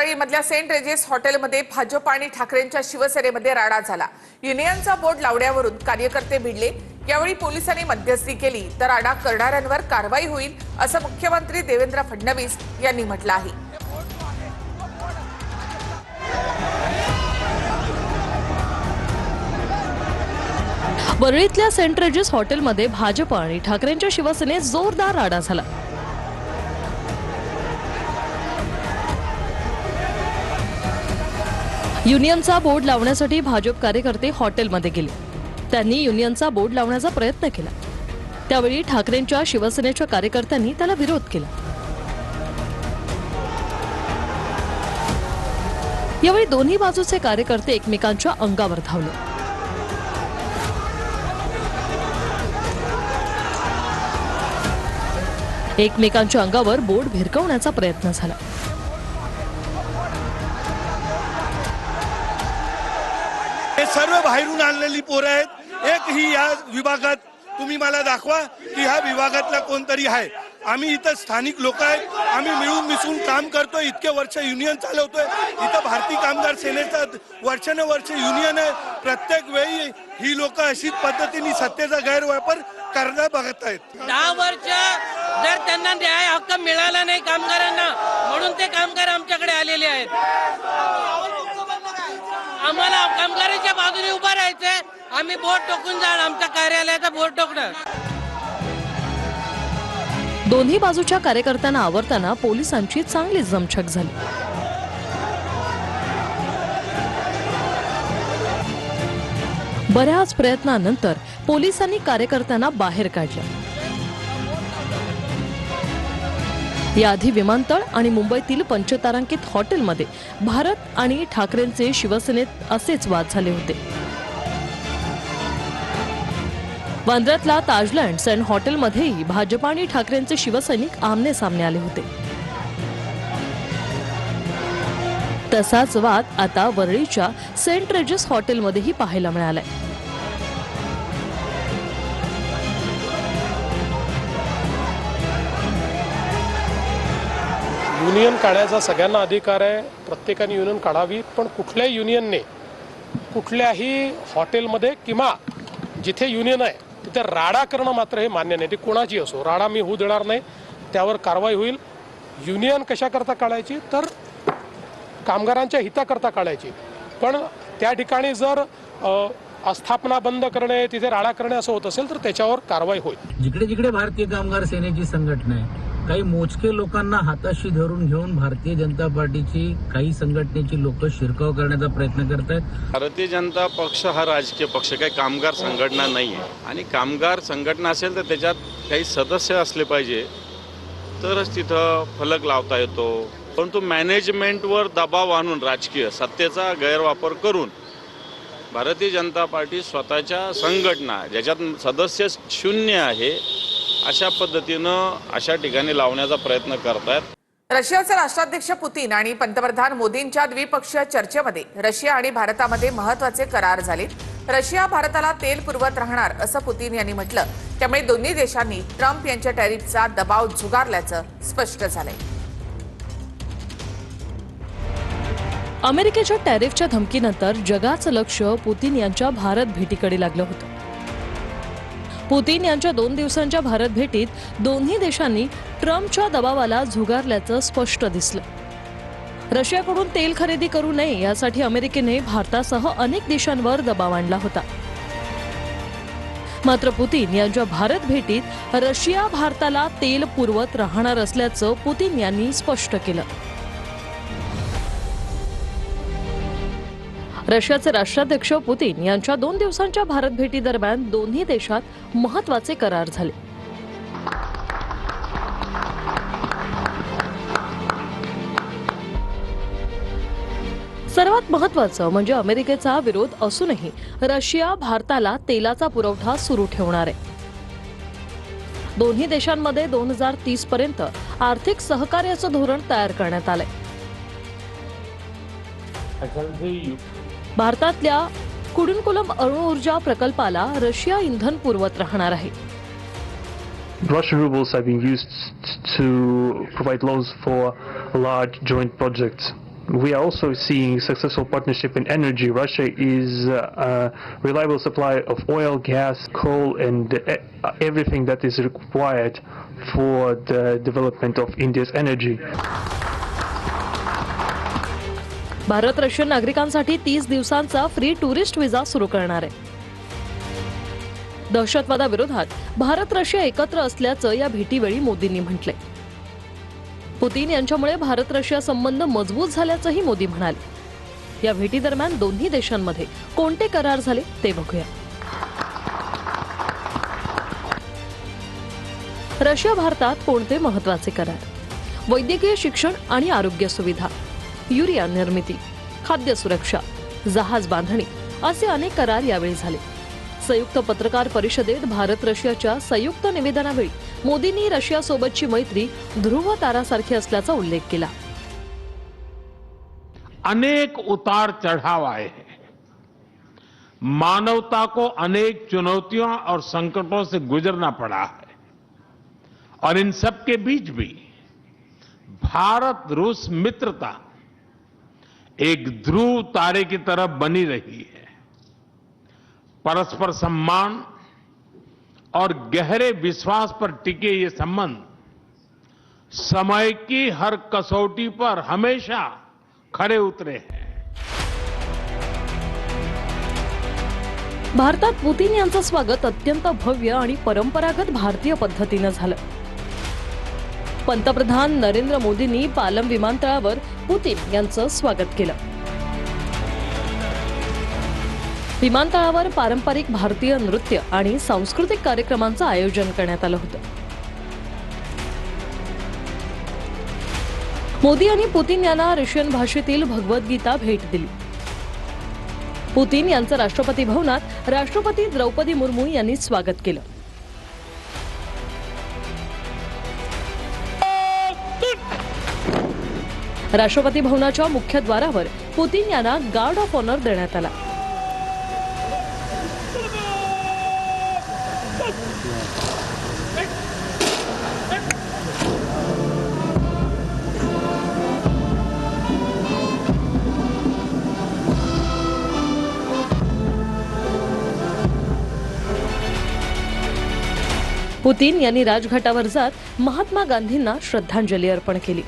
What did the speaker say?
वरळीमधल्या Saint raises हॉटेलमध्ये भाजप आणि ठाकरेंच्या शिवसेनेमध्ये राडा झाला। युनियनचा बोर्ड लावण्यावरून कार्यकर्ते भिडले। यावेळी पोलिसांनी मध्यस्थी केली तर राडा करणाऱ्यांवर कारवाई होईल असं मुख्यमंत्री देवेंद्र फडणवीस यांनी म्हटलं आहे। वरळीतल्या सेंट रेजेस हॉटेलमध्ये भाजप आणि ठाकरेंच्या शिवसेनेत जोरदार राडा झाला। युनियनचा बोर्ड लावण्यासाठी भाजप कार्यकर्ते हॉटेलमध्ये गेले। त्यांनी युनियनचा बोर्ड लावण्याचा प्रयत्न केला। त्यावेळी ठाकरेंच्या शिवसेनेच्या कार्यकर्त्यांनी त्याला विरोध केला। यावेळी दोन्ही बाजूचे कार्यकर्ते एकमेकांच्या अंगावर धावले। एकमेकांच्या अंगावर बोर्ड भिरकवण्याचा प्रयत्न झाला। हे सर्व बाहेरून आणलेली पोरं आहेत। एक ही या विभागात तुम्ही मला दाखवा की ह्या विभागातला कोणतरी आहे। आम्ही इथं स्थानिक लोक आहेत, आम्ही मिळून मिसळून काम करतोय। इतके वर्ष युनियन चालवतोय। इथं भारतीय कामगार सेनेचं वर्षानुवर्ष युनियन आहे। प्रत्येक वेळी ही लोक अशीच पद्धतीने सत्तेचा गैरवापर करण्यास बघत आहेत। 10 वर्ष जर त्यांना न्याय हक्क मिळाला नाही कामगारांना, म्हणून ते कामगार आमच्याकडे आलेले आहेत। आम्हाला कामगारांच्या बाजूने उभा राहायचंय। आम्ही बोट टोकून जाणार, आमच्या कार्यालयाचा बोट टोकणार। दोन्ही बाजूच्या कार्यकर्त्यांना आवरताना पोलिसांची चांगली जमछक झाली। बऱ्याच प्रयत्नानंतर पोलिसांनी कार्यकर्त्यांना बाहेर काढलं। याआधी विमानतळ आणि मुंबईतील पंचतारांकित हॉटेलमध्ये भारत आणि ठाकरेंचे शिवसेनेत असेच वाद झाले होते। वांद्र्यातल्या ताजलँड्स अँड हॉटेलमध्येही भाजप आणि ठाकरेंचे शिवसैनिक आमने सामने आले होते। तसाच वाद आता वरळीच्या सेंट रेजेस हॉटेलमध्येही पाहायला मिळालाय। युनियन काढायचा सगळ्यांना अधिकार आहे। प्रत्येकाने युनियन काढावी, पण कुठल्याही युनियनने कुठल्याही हॉटेलमध्ये किंवा जिथे युनियन आहे तिथे राडा करणं मात्र हे मान्य नाही। ती कोणाची असो, राडा मी होऊ देणार नाही। त्यावर कारवाई होईल। युनियन कशाकरता काढायची तर कामगारांच्या हिताकरता काढायची, पण त्या ठिकाणी जर आस्थापना बंद करणे, तिथे राडा करणे असं होत असेल तर त्याच्यावर कारवाई होईल। जिकडे जिकडे भारतीय कामगार सेनेची संघटना आहे, काही मोजके लोकांना हाताशी धरून घेऊन भारतीय जनता पार्टीची काही संघटनेची लोक शिरकाव करण्याचा प्रयत्न करत आहेत। भारतीय जनता पक्ष हा राजकीय पक्ष, काही कामगार संघटना नाही आहे। आणि कामगार संघटना असेल तर त्याच्यात काही सदस्य असले पाहिजे, तरच तिथं फलक लावता येतो। परंतु मॅनेजमेंटवर दबाव आणून राजकीय सत्तेचा गैरवापर करून भारतीय जनता पार्टी स्वतःच्या संघटना ज्याच्यात सदस्य शून्य आहे अशा पद्धतीनं अशा ठिकाणी लावण्याचा प्रयत्न करतात। रशियाचे राष्ट्राध्यक्ष पुतीन आणि पंतप्रधान मोदींच्या द्विपक्षीय चर्चेमध्ये रशिया आणि भारतामध्ये महत्त्वाचे करार झाले। रशिया भारताला तेल पुरवत राहणार असं पुतीन यांनी म्हटलं। त्यामुळे दोन्ही देशांनी ट्रम्प यांच्या टॅरिफचा दबाव झुगारल्याचं स्पष्ट झालंय। अमेरिकेच्या टॅरिफच्या धमकीनंतर जगाचं लक्ष पुतीन यांच्या भारत भेटीकडे लागलं होतं। पुतीन यांच्या 2 दिवसांच्या भारत भेटीत दोन्ही देशांनी ट्रम्पच्या दबावाला झुगारल्याचं स्पष्ट दिसलं। रशियाकडून तेल खरेदी करू नये यासाठी अमेरिकेने भारतासह अनेक देशांवर दबाव आणला होता। मात्र पुतीन यांच्या भारत भेटीत रशिया भारताला तेल पुरवत राहणार असल्याचं पुतीन यांनी स्पष्ट केलं। रशियाचे राष्ट्राध्यक्ष पुतीन यांच्या 2 दिवसांच्या भारत भेटी दरम्यान दोन्ही देशात महत्त्वाचे करार झाले। सर्वात महत्त्वाचं म्हणजे अमेरिकेचा विरोध असूनही रशिया भारताला तेलाचा पुरवठा सुरू ठेवणार आहे। दोन्ही देशांमध्ये 2030 पर्यंत आर्थिक सहकार्याचं धोरण तयार करण्यात आलंय। भारतातल्या कुडुनकुलम अणुऊर्जा प्रकल्पाला रशिया इंधन पुरवत राहणार आहे। Russian rubles have been used to provide loans for large joint projects We are also seeing successful partnership in energy. Russia is a reliable supplier of oil, gas, coal, and everything that is required for the development of India's energy. Bharat Russian नागरिकांसाठी 30 दिवसांचा free tourist visa सुरू करणार आहे. दहशतवादाविरोधात Bharat Russia एकत्र असल्याचं या भेटीवेळी मोदींनी म्हटलंय. पुतीन यांच्यामुळे भारत रशिया संबंध मजबूत झाल्याचंही मोदी म्हणाले. या भेटीदरम्यान दोन्ही देशांमध्ये कोणते करार झाले ते बघूया. रशिया भारतात कोणते महत्वाचे करार? वैद्यकीय शिक्षण आणि आरोग्य सुविधा, युरिया निर्मिती, खाद्य सुरक्षा, जहाज बांधणी असे अनेक करार यावेळी झाले. संयुक्त पत्रकार परिषदेत भारत रशियाच्या संयुक्त निवेदनावेळी मोदींनी रशियासोबतची मैत्री ध्रुव तारासारखी असल्याचा उल्लेख केला. अनेक उतार चढ़ाव आए हैं. मानवता को अनेक चुनौतियों और संकटों से गुजरना पड़ा है और इन सब के बीच भी भारत रूस मित्रता एक ध्रुव तारे की तरह बनी रही है. परस्पर सम्मान और गहरे विश्वास पर टिके ये संबंध समय की हर कसौटी पर हमेशा खरे उतरे हैं. भारतात पुतीन यांचं स्वागत अत्यंत भव्य आणि परंपरागत भारतीय पद्धतीनं झालं. पंतप्रधान नरेंद्र मोदींनी पालम विमानतळावर पुतीन यांचं स्वागत केलं. विमानतळावर पारंपरिक भारतीय नृत्य आणि सांस्कृतिक कार्यक्रमांचं आयोजन करण्यात आलं होतं. मोदी यांनी पुतीन यांना रशियन भाषेतील भगवद्गीता भेट दिली. पुतीन यांचं राष्ट्रपती भवनात राष्ट्रपती द्रौपदी मुर्मू यांनी स्वागत केलं. राष्ट्रपती भवनाच्या मुख्यद्वारावर पुतीन यांना गार्ड ऑफ ऑनर देण्यात आला. पुतीन यांनी राजघाटावर जात महात्मा गांधींना श्रद्धांजली अर्पण केली.